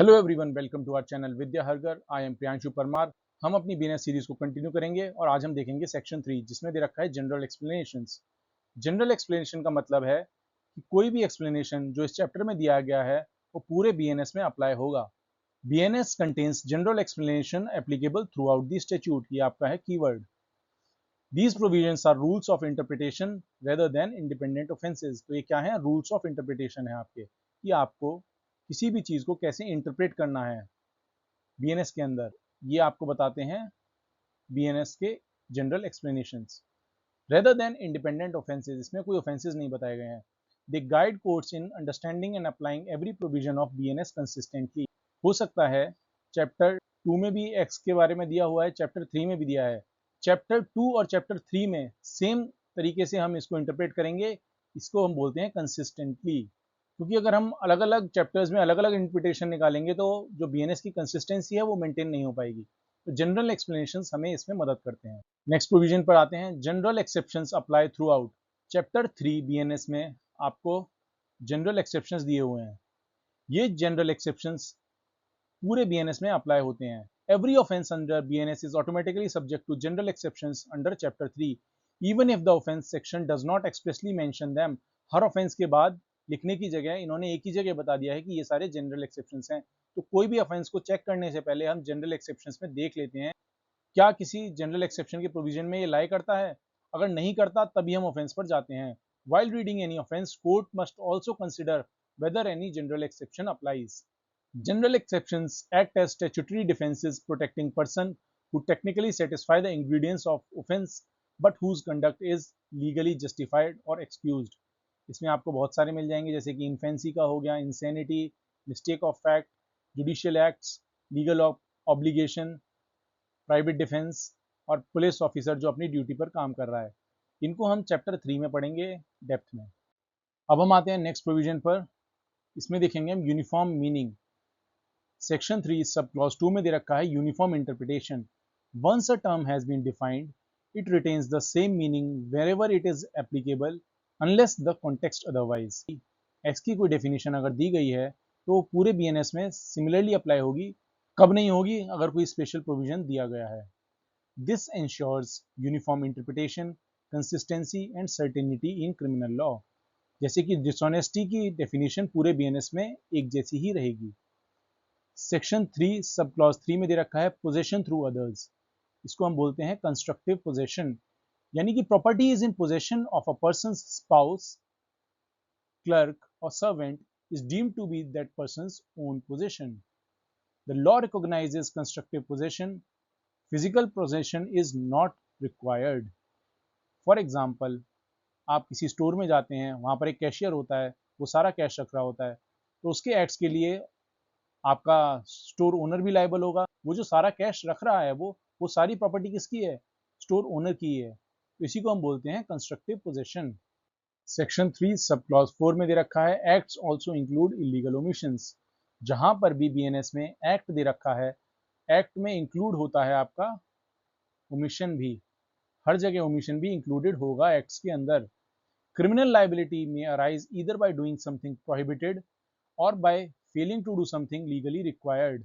Hello everyone, welcome to our channel Vidya Hargar. I am Priyanshu Parmar. हम अपनी BNS series को continue करेंगे और आज हम देखेंगे सेक्शन 3 जिसमें दे रखा है जनरल एक्सप्लेनेशंस। जनरल एक्सप्लेनेशन का मतलब है कि कोई भी एक्सप्लेनेशन जो इस चैप्टर में दिया गया है वो पूरे बीएनएस में अप्लाई होगा। BNS contains general explanation applicable throughout the statute. ये आपका है keyword. These provisions are rules of interpretation rather than independent offences. तो ये क्या है? रूल्स ऑफ इंटरप्रिटेशन है आपके, कि आपको किसी भी चीज को कैसे इंटरप्रेट करना है बीएनएस के अंदर। ये आपको बताते हैं बीएनएस के general explanations. Rather than independent offences, इसमें कोई ऑफेंसेस नहीं बताए गए हैं। They guide courts in understanding and applying every provision of BNS consistently. हो सकता है चैप्टर 2 में भी एक्स के बारे में दिया हुआ है, चैप्टर 3 में भी दिया है। चैप्टर 2 और चैप्टर 3 में सेम तरीके से हम इसको इंटरप्रेट करेंगे। इसको हम बोलते हैं कंसिस्टेंटली, क्योंकि अगर हम अलग अलग चैप्टर्स में अलग अलग इंटरप्रिटेशन निकालेंगे तो जो बीएनएस की कंसिस्टेंसी है वो मेंटेन नहीं हो पाएगी। तो जनरल एक्सप्लेनेशंस हमें इसमें मदद करते हैं। नेक्स्ट प्रोविजन पर आते हैं, general exceptions apply throughout. Chapter 3 BNS में आपको जनरल एक्सेप्शंस दिए हुए हैं। ये जनरल एक्सेप्शंस पूरे बीएनएस में अप्लाई होते हैं। Every offence under BNS is automatically subject to general exceptions under chapter 3 even if the offence section does not expressly mention them. हर ऑफेंस के बाद लिखने की जगह इन्होंने एक ही जगह बता दिया है कि ये सारे जनरल एक्सेप्शंस हैं। तो कोई भी ऑफेंस को चेक करने से पहले हम जनरल एक्सेप्शंस में देख लेते हैं क्या किसी जनरल एक्सेप्शन के प्रोविजन में ये लाई करता है। अगर नहीं करता तभी हम ऑफेंस पर जाते हैं। While reading any offence, court must also consider whether any general exception applies. General exceptions act as statutory defenses protecting person who technically satisfy the ingredients of offense but whose conduct is legally justified or excused. इसमें आपको बहुत सारे मिल जाएंगे, जैसे कि infancy का हो गया, insanity, mistake of fact, judicial acts, legal obligation, private defence और पुलिस ऑफिसर जो अपनी ड्यूटी पर काम कर रहा है। इनको हम चैप्टर 3 में पढ़ेंगे डेप्थ में। अब हम आते हैं नेक्स्ट प्रोविजन पर। इसमें देखेंगे हम uniform meaning. Section 3 sub clause 2 में दे रखा है uniform interpretation. Once a term has been defined it retains the same meaning wherever it is applicable unless the context otherwise. X की कोई डेफिनेशन अगर दी गई है तो पूरे बीएनएस में सिमिलरली अप्लाई होगी। कब नहीं होगी? अगर कोई स्पेशल प्रोविजन दिया गया है। This ensures uniform interpretation, consistency and certainty in criminal law. जैसे कि डिसऑनेस्टी की डेफिनेशन पूरे बीएनएस में एक जैसी ही रहेगी। सेक्शन 3 सब क्लॉज 3 में दे रखा है पोजेशन थ्रू अदर्स। इसको हम बोलते हैं कंस्ट्रक्टिव पोजेशन, यानी कि property is in possession of a person spouse, clerk और servant is deemed to be that person's own possession. The law recognizes constructive possession. Physical possession is not required. For example, आप किसी store में जाते हैं, वहाँ पर एक cashier होता है, वो सारा कैश रख रहा होता है, तो उसके एक्ट्स के लिए आपका स्टोर ओनर भी लायबल होगा। वो जो सारा कैश रख रहा है वो सारी प्रॉपर्टी किसकी है? स्टोर ओनर की है। तो इसी को हम बोलते हैं constructive possession. Section 3 sub clause 4 में दे रखा है acts also include illegal omissions. जहां पर भी बीएनएस में एक्ट दे रखा है, एक्ट में इंक्लूड होता है आपका ओमिशन भी। हर जगह ओमिशन भी इंक्लूडेड होगा एक्ट्स के अंदर। क्रिमिनल लाइबिलिटी में arise either by doing something prohibited or by failing to do something legally required.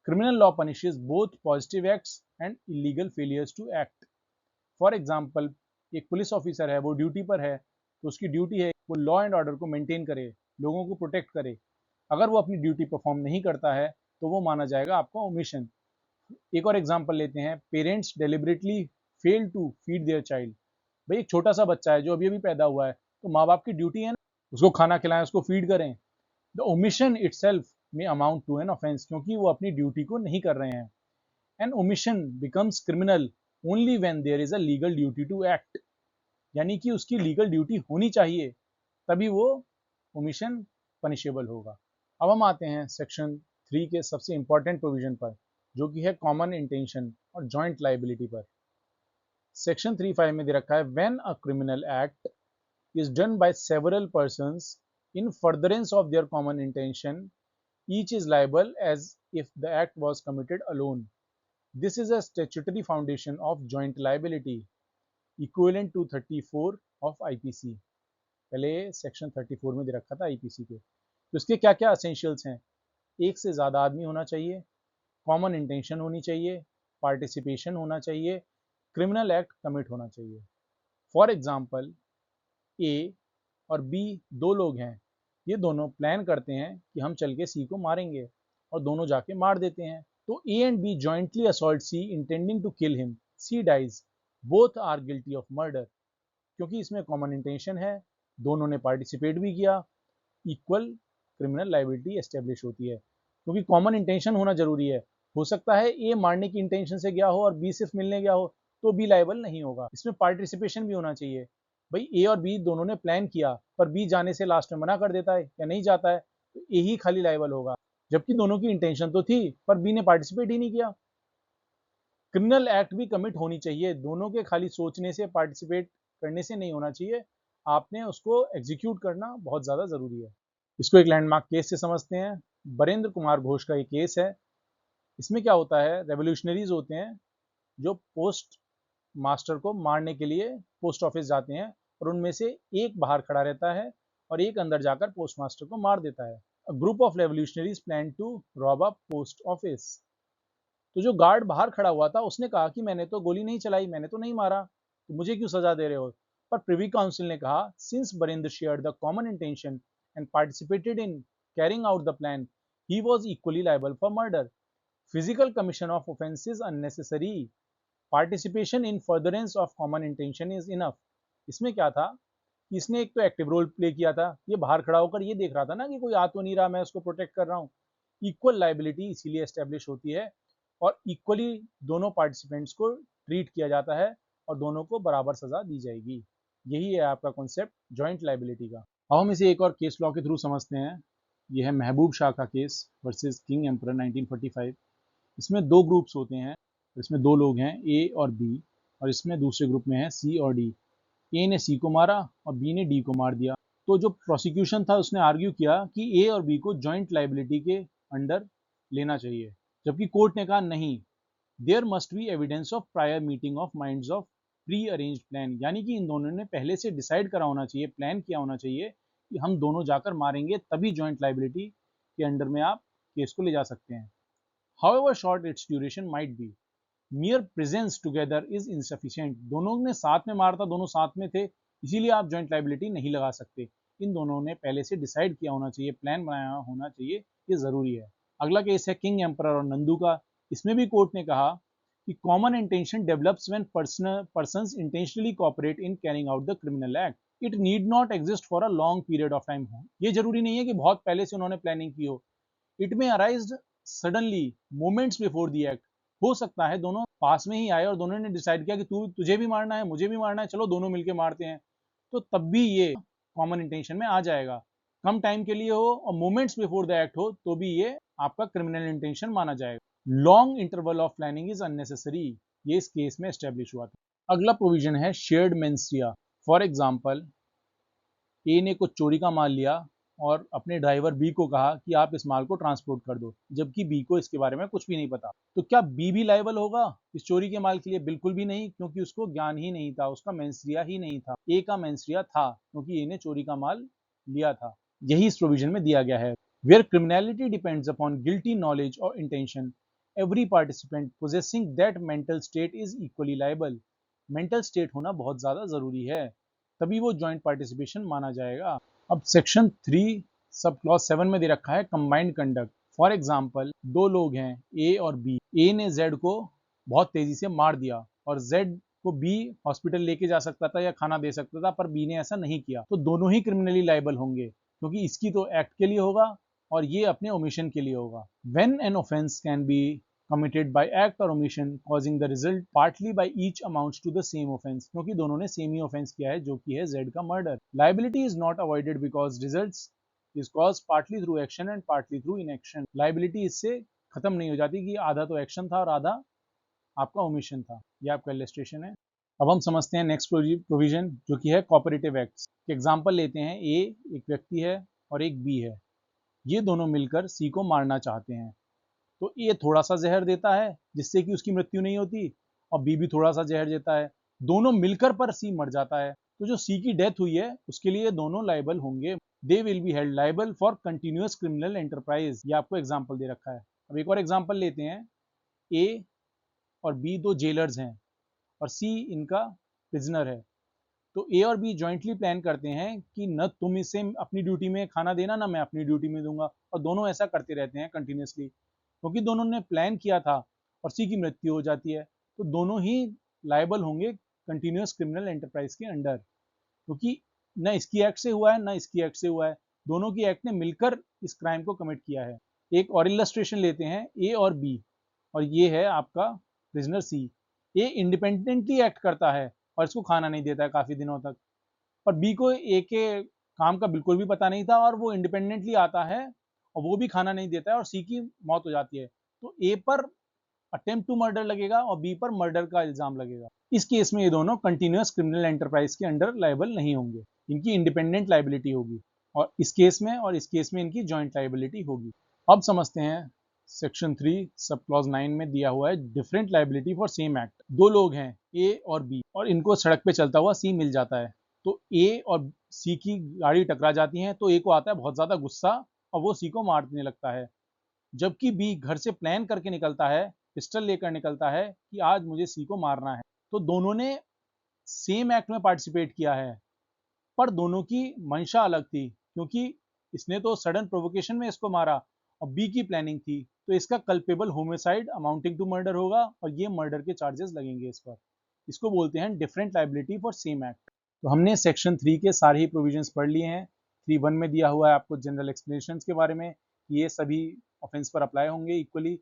Criminal law punishes both positive acts and illegal failures to act. For example, एक police officer है, वो duty पर है, तो उसकी duty है वो law and order को मेंटेन करे, लोगों को प्रोटेक्ट करे। अगर वो अपनी ड्यूटी परफॉर्म नहीं करता है तो वो माना जाएगा आपका ओमिशन। एक और एग्जांपल लेते हैं, parents deliberately fail to feed their child. भाई एक छोटा सा बच्चा है जो अभी अभी पैदा हुआ है, तो माँ बाप की ड्यूटी है ना उसको खाना खिलाएं, उसको फीड करें। द ओमिशन इटसेल्फ में अमाउंट टू एन ऑफेंस, क्योंकि वो अपनी ड्यूटी को नहीं कर रहे हैं। An omission becomes criminal only when there is a legal duty to act, यानी कि उसकी लीगल ड्यूटी होनी चाहिए तभी वो ओमिशन पनिशेबल होगा। अब हम आते हैं सेक्शन 3 के सबसे इंपॉर्टेंट प्रोविजन पर, जो कि है कॉमन इंटेंशन और जॉइंट लाइबिलिटी पर। सेक्शन 3(5) में दे रखा है when a criminal act is done by several persons in furtherance of their common intention, each is liable as if the act was committed alone. This is a statutory foundation of joint liability equivalent to 34 of IPC. पहले section 34 में दे रखा था IPC के। तो इसके क्या क्या असेंशियल्स हैं? एक से ज़्यादा आदमी होना चाहिए, कॉमन इंटेंशन होनी चाहिए, पार्टिसिपेशन होना चाहिए, क्रिमिनल एक्ट कमिट होना चाहिए। फॉर एग्जाम्पल, ए और बी दो लोग हैं, ये दोनों प्लान करते हैं कि हम चल के सी को मारेंगे और दोनों जाके मार देते हैं। तो A and B jointly assault C intending to kill him, C dies, both are guilty of murder. क्योंकि इसमें कॉमन इंटेंशन है, दोनों ने पार्टिसिपेट भी किया, इक्वल क्रिमिनल लाइबिलिटी एस्टेब्लिश होती है। क्योंकि कॉमन इंटेंशन होना जरूरी है, हो सकता है ए मारने की इंटेंशन से गया हो और बी सिर्फ मिलने गया हो, तो बी लाइबल नहीं होगा। इसमें पार्टिसिपेशन भी होना चाहिए, भाई ए और बी दोनों ने प्लान किया पर बी जाने से लास्ट में मना कर देता है या नहीं जाता है, तो ए ही खाली लाइबल होगा, जबकि दोनों की इंटेंशन तो थी पर बी ने पार्टिसिपेट ही नहीं किया। क्रिमिनल एक्ट भी कमिट होनी चाहिए, दोनों के खाली सोचने से, पार्टिसिपेट करने से नहीं होना चाहिए, आपने उसको एग्जीक्यूट करना बहुत ज़्यादा ज़रूरी है। इसको एक लैंडमार्क केस से समझते हैं। बरेंद्र कुमार घोष का एक केस है। इसमें क्या होता है, रेवोल्यूशनरीज होते हैं जो पोस्ट मास्टर को मारने के लिए पोस्ट ऑफिस जाते हैं और उनमें से एक बाहर खड़ा रहता है और एक अंदर जाकर पोस्ट मास्टर को मार देता है। A group of revolutionaries plan to rob a post office. तो जो गार्ड बाहर खड़ा हुआ था उसने कहा कि मैंने तो गोली नहीं चलाई, मैंने तो नहीं मारा, तो मुझे क्यों सजा दे रहे हो। पर प्रिवी काउंसिल ने कहा, since Barinder shared the common intention and participated in carrying out the plan, he was equally liable for murder. Physical commission of offence is unnecessary, participation in furtherance of common intention is enough. इसमें क्या था कि इसने एक तो active role play किया था, ये बाहर खड़ा होकर ये देख रहा था ना कि कोई आ तो नहीं रहा, मैं उसको प्रोटेक्ट कर रहा हूँ। इक्वल लाइबिलिटी इसीलिए एस्टेब्लिश होती है और इक्वली दोनों पार्टिसिपेंट्स को ट्रीट किया जाता है और दोनों को बराबर सजा दी जाएगी। यही है आपका कॉन्सेप्ट जॉइंट लाइबिलिटी का। अब हम इसे एक और केस लॉ के थ्रू समझते हैं। यह है महबूब शाह का केस वर्सेस किंग एम्परर 1945। इसमें दो ग्रुप्स होते हैं, इसमें दो लोग हैं ए और बी, और इसमें दूसरे ग्रुप में है सी और डी। ए ने सी को मारा और बी ने डी को मार दिया। तो जो प्रोसिक्यूशन था उसने आर्ग्यू किया कि ए और बी को जॉइंट लाइबिलिटी के अंडर लेना चाहिए, जबकि कोर्ट ने कहा नहीं, there must be evidence of prior meeting of minds of pre arranged plan. यानी कि इन दोनों ने पहले से डिसाइड करा होना चाहिए, प्लान किया होना चाहिए कि हम दोनों जाकर मारेंगे, तभी जॉइंट लाइबिलिटी के अंडर में आप केस को ले जा सकते हैं। However short it's duration might be, mere presence together is insufficient। दोनों ने साथ में मारा था, दोनों साथ में थे, इसीलिए आप जॉइंट लाइबिलिटी नहीं लगा सकते। इन दोनों ने पहले से डिसाइड किया होना चाहिए, प्लान बनाया होना चाहिए, ये जरूरी है। अगला केस है किंग एम्परर और नंदू का। इसमें भी कोर्ट ने कहा कि common intention develops when persons intentionally cooperate in carrying out the criminal act. It need not exist for a long period of time. ये जरूरी नहीं है कि बहुत पहले से उन्होंने प्लानिंग की हो। इट में arise suddenly moments before the act. हो सकता है दोनों पास में ही आए और दोनों ने डिसाइड किया कि तुझे भी मारना है, मुझे भी मारना है, चलो दोनों मिलके मारते हैं, तो तब भी ये कॉमन इंटेंशन में आ जाएगा। कम टाइम के लिए हो और मोमेंट्स बिफोर द एक्ट हो तो भी ये आपका क्रिमिनल इंटेंशन माना जाएगा। Long interval of planning is unnecessary, ये इस केस में एस्टेब्लिश हुआ था। अगला प्रोविजन है शेयर्ड मेंस्ट्रिया। फॉर एग्जाम्पल, ए ने कुछ चोरी का माल लिया और अपने ड्राइवर बी को कहा कि आप इस माल को ट्रांसपोर्ट कर दो, जबकि बी को इसके बारे में कुछ भी नहीं पता। तो क्या बी भी लायबल होगा इस चोरी के माल के लिए? बिल्कुल भी नहीं, क्योंकि उसको ज्ञान ही नहीं था, उसका मेंस्ट्रिया ही नहीं था। ए का मेंस्ट्रिया था क्योंकि ए ने चोरी का माल लिया था। यही इस प्रोविजन में दिया गया है। Where criminality depends upon guilty knowledge और intention, every participant possessing that mental state is equally liable. Mental state होना बहुत ज्यादा जरूरी है, तभी वो जॉइंट पार्टिसिपेशन माना जाएगा। अब सेक्शन 3 सब क्लॉज 7 में दे रखा है कंबाइंड कंडक्ट। फॉर एग्जाम्पल, दो लोग हैं ए और बी। ए ने जेड को बहुत तेजी से मार दिया और जेड को बी हॉस्पिटल लेके जा सकता था या खाना दे सकता था, पर बी ने ऐसा नहीं किया, तो दोनों ही क्रिमिनली लायबल होंगे, क्योंकि इसकी तो एक्ट के लिए होगा और ये अपने ओमिशन के लिए होगा। When an offence can be committed by act or omission causing the result partly by each amounts to the same offense, क्योंकि दोनों ने सेम ही ऑफेंस किया है जो कि है Z का murder. Liability is not avoided because results is caused partly through action and partly through inaction। Liability इससे खत्म नहीं हो जाती कि आधा तो एक्शन था और आधा आपका ओमिशन था। ये आपका इलस्ट्रेशन है। अब हम समझते हैं नेक्स्ट प्रोविजन जो कि है कोऑपरेटिव एक्ट्स। एग्जाम्पल लेते हैं, ए एक व्यक्ति है और एक बी है, ये दोनों मिलकर सी को मारना चाहते हैं। तो ए थोड़ा सा जहर देता है जिससे कि उसकी मृत्यु नहीं होती और बी भी थोड़ा सा जहर देता है, दोनों मिलकर पर सी मर जाता है। तो जो सी की डेथ हुई है उसके लिए दोनों लायबल होंगे। They will be held liable for continuous criminal enterprise. ये आपको एग्जाम्पल दे रखा है। अब एक और एग्जाम्पल लेते हैं। ए और बी दो जेलर्स हैं और सी इनका प्रिजनर है। तो ए और बी जॉइंटली प्लान करते हैं कि न तुम इसे अपनी ड्यूटी में खाना देना, ना मैं अपनी ड्यूटी में दूंगा, और दोनों ऐसा करते रहते हैं कंटिन्यूसली। क्योंकि दोनों ने प्लान किया था और सी की मृत्यु हो जाती है, तो दोनों ही लायबल होंगे कंटिन्यूअस क्रिमिनल एंटरप्राइज के अंडर, क्योंकि न इसकी एक्ट से हुआ है न इसकी एक्ट से हुआ है, दोनों की एक्ट ने मिलकर इस क्राइम को कमिट किया है। एक और इलस्ट्रेशन लेते हैं, ए और बी, और ये है आपका प्रिजनर सी। ए इंडिपेंडेंटली एक्ट करता है और इसको खाना नहीं देता है काफी दिनों तक, और बी को ए के काम का बिल्कुल भी पता नहीं था और वो इंडिपेंडेंटली आता है और वो भी खाना नहीं देता है और सी की मौत हो जाती है। तो ए पर अटेम्प्ट टू मर्डर लगेगा और बी पर मर्डर का इल्जाम लगेगा। इस केस में ये दोनों कंटिन्यूअस क्रिमिनल एंटरप्राइज के अंडर लायबल नहीं होंगे, इनकी इंडिपेंडेंट लाइबिलिटी होगी, और इस केस में इनकी जॉइंट लाइबिलिटी होगी। अब समझते हैं सेक्शन 3 सब क्लॉज 9 में दिया हुआ है different liability for same act. दो लोग हैं ए और बी और इनको सड़क पे चलता हुआ सी मिल जाता है। तो ए और सी की गाड़ी टकरा जाती है, तो ए को आता है बहुत ज्यादा गुस्सा और वो सी को मारने लगता है, जबकि बी घर से प्लान करके निकलता है, पिस्टल लेकर निकलता है कि आज मुझे सी को मारना है। तो दोनों ने सेम एक्ट में पार्टिसिपेट किया है, पर दोनों की मंशा अलग थी, क्योंकि इसने तो सडन प्रोवोकेशन में इसको मारा और बी की प्लानिंग थी। तो इसका culpable homicide amounting to murder होगा और ये मर्डर के चार्जेस लगेंगे इस पर। इसको बोलते हैं different liability for same act. तो हमने सेक्शन 3 के सारे ही प्रोविजंस पढ़ लिए हैं। 3.1 में दिया हुआ है आपको जनरल एक्सप्लेनेशन के बारे में, ये सभी ऑफेंस पर अप्लाई होंगे इक्वली।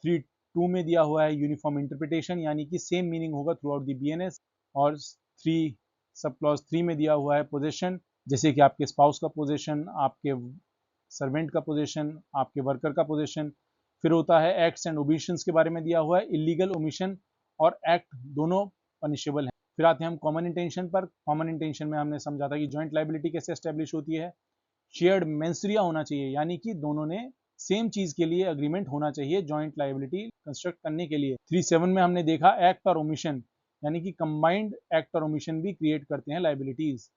3.2 में दिया हुआ है यूनिफॉर्म इंटरप्रिटेशन, यानी कि सेम मीनिंग होगा थ्रू आउट दी बीएनएस। और 3 सब क्लॉज 3 में दिया हुआ है पोजीशन, जैसे कि आपके स्पाउस का पोजीशन, आपके सर्वेंट का पोजीशन, आपके वर्कर का पोजीशन। फिर होता है एक्ट्स एंड ओमिशंस के बारे में दिया हुआ है, इलीगल ओमिशन और एक्ट दोनों पनिशेबल हैं। फिर आते हैं हम कॉमन इंटेंशन पर। कॉमन इंटेंशन में हमने समझा था कि जॉइंट लाइबिलिटी कैसे एस्टेब्लिश होती है। शेयर्ड मेंसरिया होना चाहिए, यानी कि दोनों ने सेम चीज के लिए अग्रीमेंट होना चाहिए जॉइंट लाइबिलिटी कंस्ट्रक्ट करने के लिए। 3.7 में हमने देखा एक्ट और ओमिशन, यानी कि कंबाइंड एक्ट और ओमिशन भी क्रिएट करते हैं लाइबिलिटीज।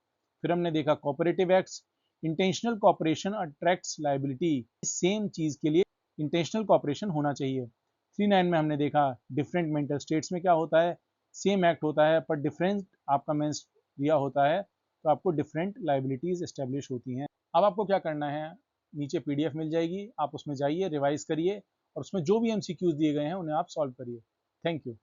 फिर हमने देखा cooperative acts, intentional cooperation attracts liability, same चीज के लिए इंटेंशनल कॉपरेशन होना चाहिए। 3.9 में हमने देखा डिफरेंट मेंटल स्टेट्स में क्या होता है, सेम एक्ट होता है पर डिफरेंट आपका मेंस दिया होता है, तो आपको डिफरेंट लाइबिलिटीज एस्टेब्लिश होती हैं। अब आपको क्या करना है, नीचे पीडीएफ मिल जाएगी, आप उसमें जाइए, रिवाइज करिए और उसमें जो भी एमसीक्यूज दिए गए हैं उन्हें आप सॉल्व करिए। Thank you.